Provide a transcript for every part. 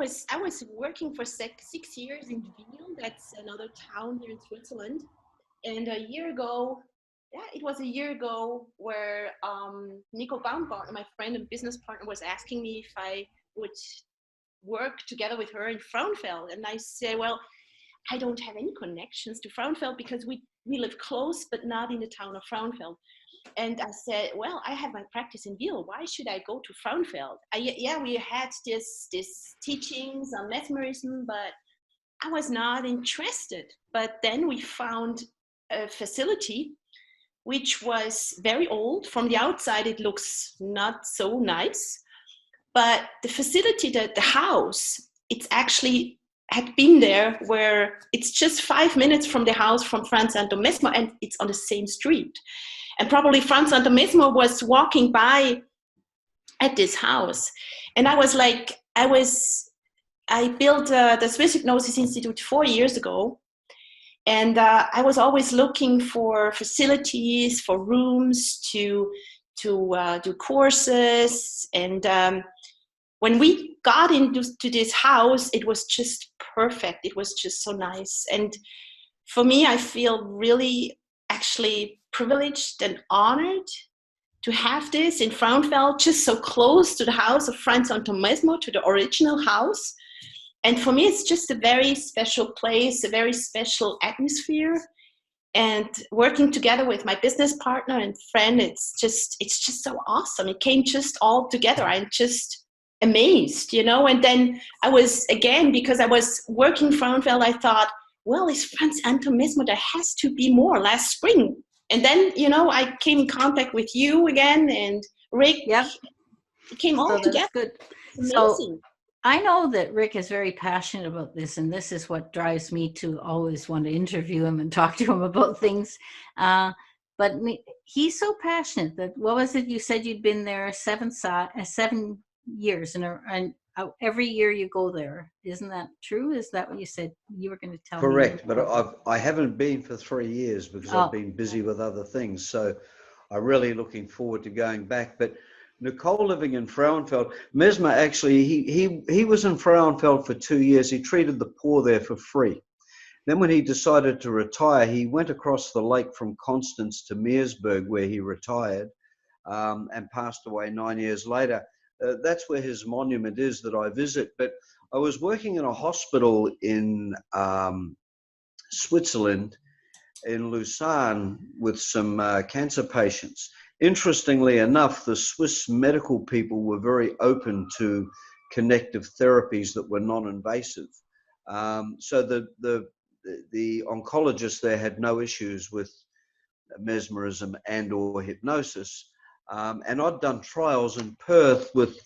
I was working for 6 years in Wiel. That's another town here in Switzerland. And a year ago, yeah, it was a year ago where Nico Baumgartner, my friend and business partner, was asking me if I would work together with her in Frauenfeld. And I said, well, I don't have any connections to Frauenfeld because we live close, but not in the town of Frauenfeld. And I said, well, I have my practice in Wiel. Why should I go to Frauenfeld? Yeah, we had this teachings on mesmerism, but I was not interested. But then we found a facility which was very old. From the outside, it looks not so nice. But the facility, the house, it's actually had been there where it's just 5 minutes from the house from Franz and Mesmer, and it's on the same street. And probably Franz and Mesmer was walking by at this house. And I was like, I built the Swiss Hypnosis Institute 4 years ago. And I was always looking for facilities, for rooms to do courses. And when we got into this house, it was just perfect. It was just so nice. And for me, I feel really actually privileged and honored to have this in Frauenfeld, just so close to the house of Franz Anton Mesmer, to the original house. And for me, it's just a very special place, a very special atmosphere. And working together with my business partner and friend, it's just so awesome. It came just all together. I'm just amazed, you know. And then I was, again, because I was working Frauenfeld, I thought, well, it's Franz Anton Mesmer, there has to be more. Last spring. And then, you know, I came in contact with you again and Rick. Yep. It came all together. That's good. It's so amazing. I know that Rick is very passionate about this, and this is what drives me to always want to interview him and talk to him about things. But he's so passionate that, what was it? You said you'd been there 7 years, and every year you go there. Isn't that true? Is that what you said? You were going to tell me. Correct, but I haven't been for 3 years because I've been busy with other things. So I'm really looking forward to going back. But Nicole living in Frauenfeld, Mesmer actually, he was in Frauenfeld for 2 years. He treated the poor there for free. Then when he decided to retire, he went across the lake from Constance to Meersburg, where he retired and passed away 9 years later. That's where his monument is that I visit. But I was working in a hospital in Switzerland, in Lucerne, with some cancer patients. Interestingly enough, the Swiss medical people were very open to connective therapies that were non-invasive. So the oncologists there had no issues with mesmerism and or hypnosis. And I'd done trials in Perth with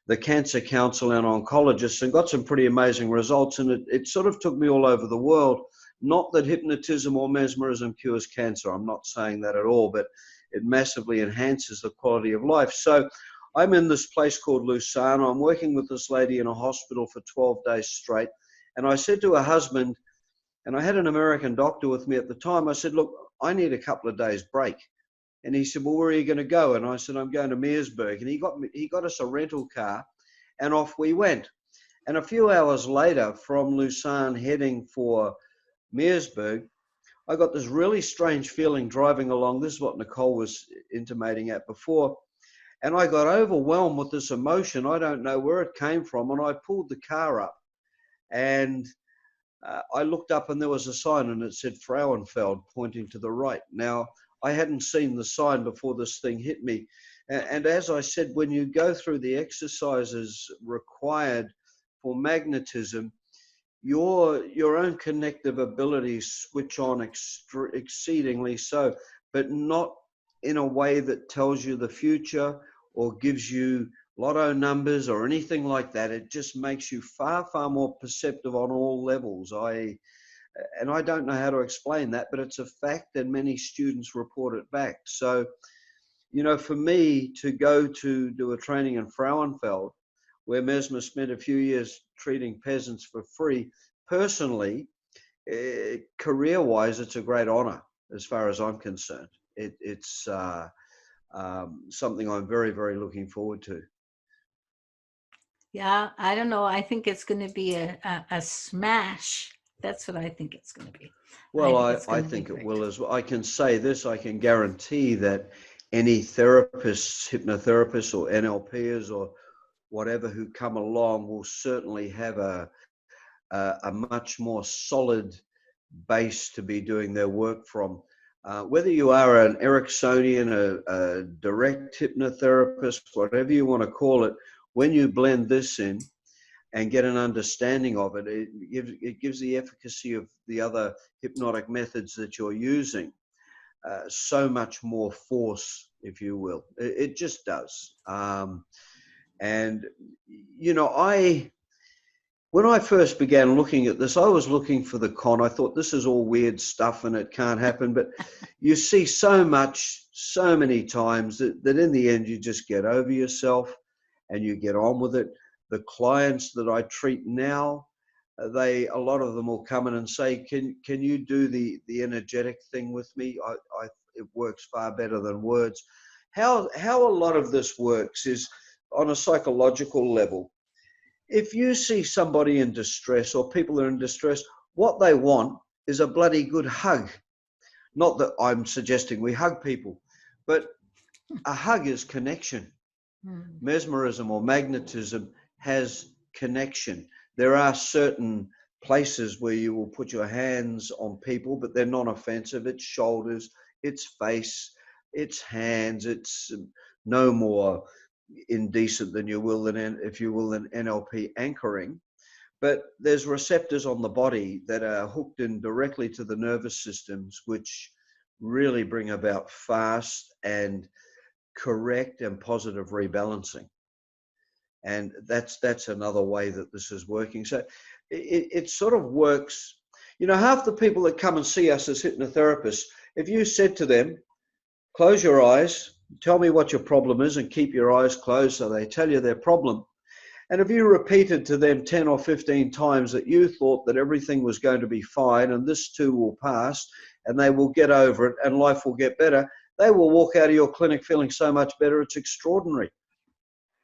the Cancer Council and oncologists and got some pretty amazing results. And it sort of took me all over the world. Not that hypnotism or mesmerism cures cancer. I'm not saying that at all, but it massively enhances the quality of life. So I'm in this place called Lucerne. I'm working with this lady in a hospital for 12 days straight. And I said to her husband, and I had an American doctor with me at the time, I said, look, I need a couple of days break. And he said, well, where are you going to go? And I said, I'm going to Meersburg. And he got us a rental car and off we went. And a few hours later, from Lucerne heading for Meersburg, I got this really strange feeling driving along. This is what Nicole was intimating at before. And I got overwhelmed with this emotion. I don't know where it came from. And I pulled the car up and I looked up and there was a sign and it said Frauenfeld, pointing to the right. Now, I hadn't seen the sign before this thing hit me. And as I said, when you go through the exercises required for magnetism, your own connective abilities switch on exceedingly so, but not in a way that tells you the future or gives you lotto numbers or anything like that. It just makes you far, far more perceptive on all levels. And I don't know how to explain that, but it's a fact and many students report it back. So, you know, for me to go to do a training in Frauenfeld, where Mesmer spent a few years treating peasants for free, personally, career-wise, it's a great honor as far as I'm concerned. It's something I'm very, very looking forward to. Yeah, I don't know. I think it's going to be a smash. That's what I think it's going to be. I Well, think it's I going to be think it great. will as well. I can say this, I can guarantee that any therapists, hypnotherapists or NLPers or whatever who come along will certainly have a much more solid base to be doing their work from. Whether you are an Ericksonian, a direct hypnotherapist, whatever you want to call it, when you blend this in and get an understanding of it, it gives the efficacy of the other hypnotic methods that you're using so much more force, if you will. It just does. And, you know, when I first began looking at this, I was looking for the con. I thought this is all weird stuff and it can't happen. But you see so much, so many times that in the end you just get over yourself and you get on with it. The clients that I treat now, a lot of them will come in and say, "Can you do the energetic thing with me? It works far better than words." How a lot of this works is on a psychological level. If you see somebody in distress or people are in distress, what they want is a bloody good hug. Not that I'm suggesting we hug people, but a hug is connection. Mm. Mesmerism or magnetism has connection. There are certain places where you will put your hands on people, but they're non-offensive. It's shoulders, it's face, it's hands. It's no more indecent than you will than if you will in NLP anchoring. But there's receptors on the body that are hooked in directly to the nervous systems, which really bring about fast and correct and positive rebalancing. And that's another way that this is working. So it sort of works. You know, half the people that come and see us as hypnotherapists, if you said to them, close your eyes, tell me what your problem is, and keep your eyes closed so they tell you their problem. And if you repeated to them 10 or 15 times that you thought that everything was going to be fine and this too will pass and they will get over it and life will get better, they will walk out of your clinic feeling so much better. It's extraordinary.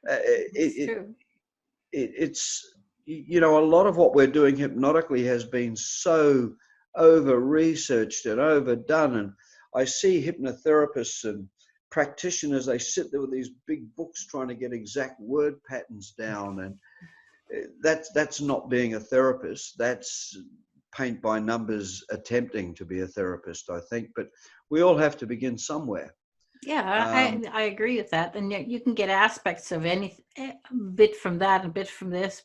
It's It, true. it's, you know, a lot of what we're doing hypnotically has been so over researched and overdone. And I see hypnotherapists and practitioners, they sit there with these big books trying to get exact word patterns down. And that's not being a therapist. That's paint by numbers attempting to be a therapist, I think. But we all have to begin somewhere. Yeah, Um, I agree with that. And yet you can get aspects of any bit from that, a bit from this,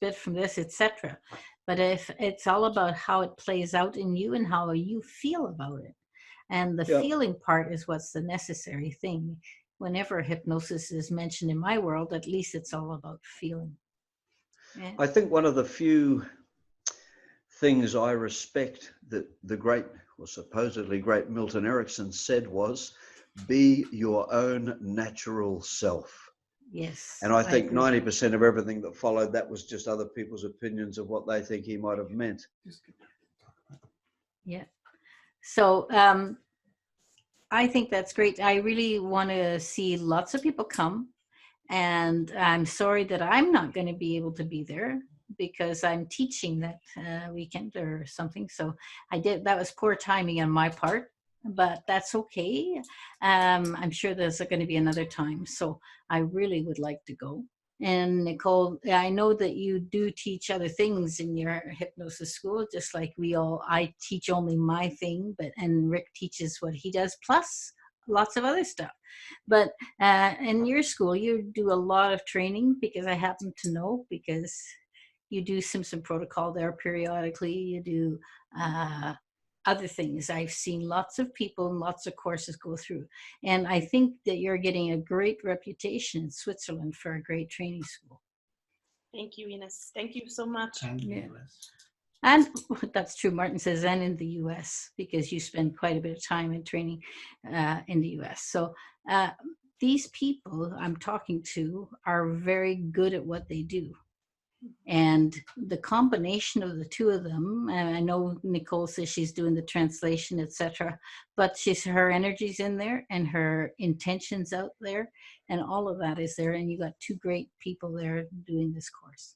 etc. But if it's all about how it plays out in you and how you feel about it, and the yeah. feeling part is what's the necessary thing. Whenever hypnosis is mentioned in my world, at least it's all about feeling. Yeah. I think one of the few things I respect that the great, or supposedly great Milton Erickson said was, be your own natural self. Yes, And I I think agree. 90% of everything that followed that was just other people's opinions of what they think he might have meant. Yeah. So I think that's great. I really want to see lots of people come. And I'm sorry that I'm not going to be able to be there because I'm teaching that weekend or something. So that was poor timing on my part, but that's okay. I'm sure there's going to be another time. So I really would like to go. And Nicole, I know that you do teach other things in your hypnosis school, just like I teach only my thing, and Rick teaches what he does, plus lots of other stuff. But in your school, you do a lot of training because I happen to know because you do Simpson protocol there periodically. You do other things. I've seen lots of people and lots of courses go through. And I think that you're getting a great reputation in Switzerland for a great training school. Thank you, Ines. Thank you so much. And the Yeah. US. And that's true, Martin says, and in the US, because you spend quite a bit of time in training in the US. So these people I'm talking to are very good at what they do. And the combination of the two of them, and I know Nicole says she's doing the translation, etc., but her energy's in there and her intentions out there, and all of that is there. And you got two great people there doing this course.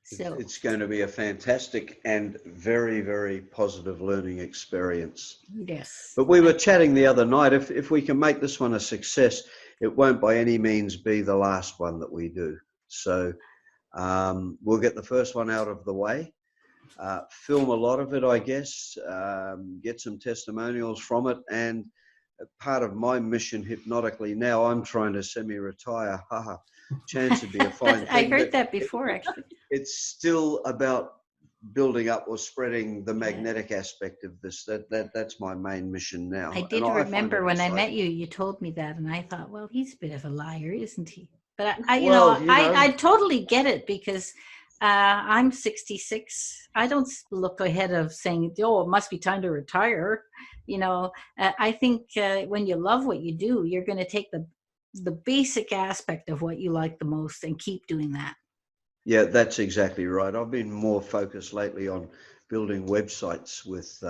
So it's going to be a fantastic and very, very positive learning experience. Yes. But we were chatting the other night, if we can make this one a success, it won't by any means be the last one that we do. So we'll get the first one out of the way, film a lot of it, I guess, get some testimonials from it. And part of my mission hypnotically now, I'm trying to semi-retire. Haha, chance would be a fine thing. I heard that before, actually. It's still about building up or spreading the magnetic aspect of this. That's my main mission now. I did remember when I met you, you told me that, and I thought, well, he's a bit of a liar, isn't he? But I totally get it, because I'm 66. I don't look ahead of saying, oh, it must be time to retire. I think when you love what you do, you're going to take the basic aspect of what you like the most and keep doing that. Yeah, that's exactly right. I've been more focused lately on building websites with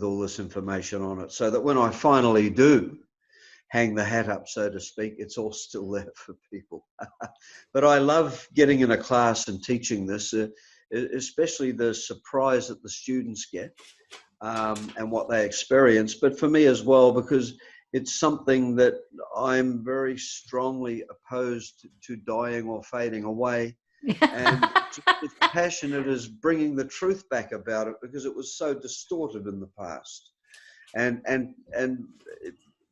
all this information on it, so that when I finally do hang the hat up, so to speak, it's all still there for people. But I love getting in a class and teaching this, especially the surprise that the students get and what they experience. But for me as well, because it's something that I'm very strongly opposed to dying or fading away. And just as passionate as bringing the truth back about it, because it was so distorted in the past. And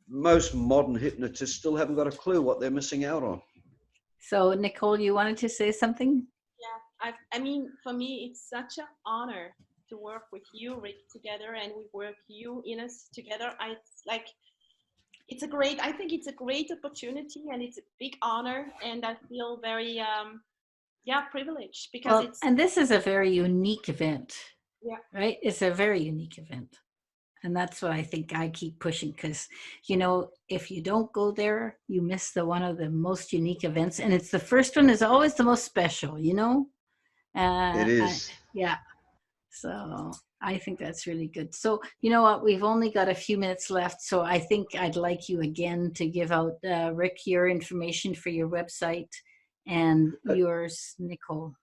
most modern hypnotists still haven't got a clue what they're missing out on. So, Nicole, you wanted to say something? Yeah, I mean, for me, it's such an honor to work with you, Rick, together, and we work you, Ines, together. I think it's a great opportunity, and it's a big honor, and I feel very, privileged, because and this is a very unique event. Yeah. Right? It's a very unique event. And that's what I think I keep pushing, because, if you don't go there, you miss one of the most unique events. And it's the first one is always the most special, It is. Yeah. So I think that's really good. So, you know what? We've only got a few minutes left. So I think I'd like you again to give out, Rick, your information for your website, and yours, Nicole.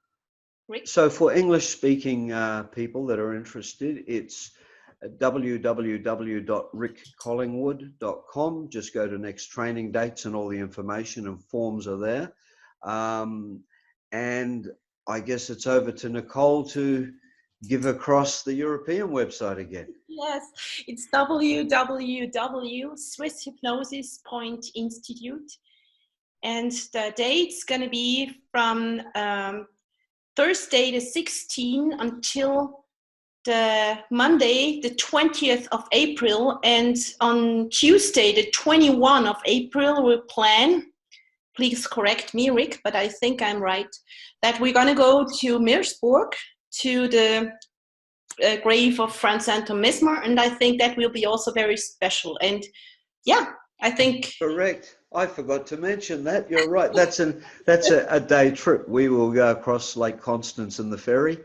Rick? So for English-speaking people that are interested, it's www.RickCollingwod.com. Just go to next training dates and all the information and forms are there. And I guess it's over to Nicole to give across the European website again. Yes, it's www.swisshypnosis.institute. And the date's going to be from Thursday the 16th until the Monday, the 20th of April, and on Tuesday, the 21st of April, we plan, please correct me, Rick, but I think I'm right, that we're going to go to Meersburg, to the grave of Franz Anton Mesmer, and I think that will be also very special. And yeah, I think... Correct. I forgot to mention that. You're right. That's a day trip. We will go across Lake Constance in the ferry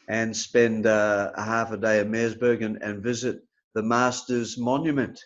and spend a half a day in Meersburg and visit the Masters Monument.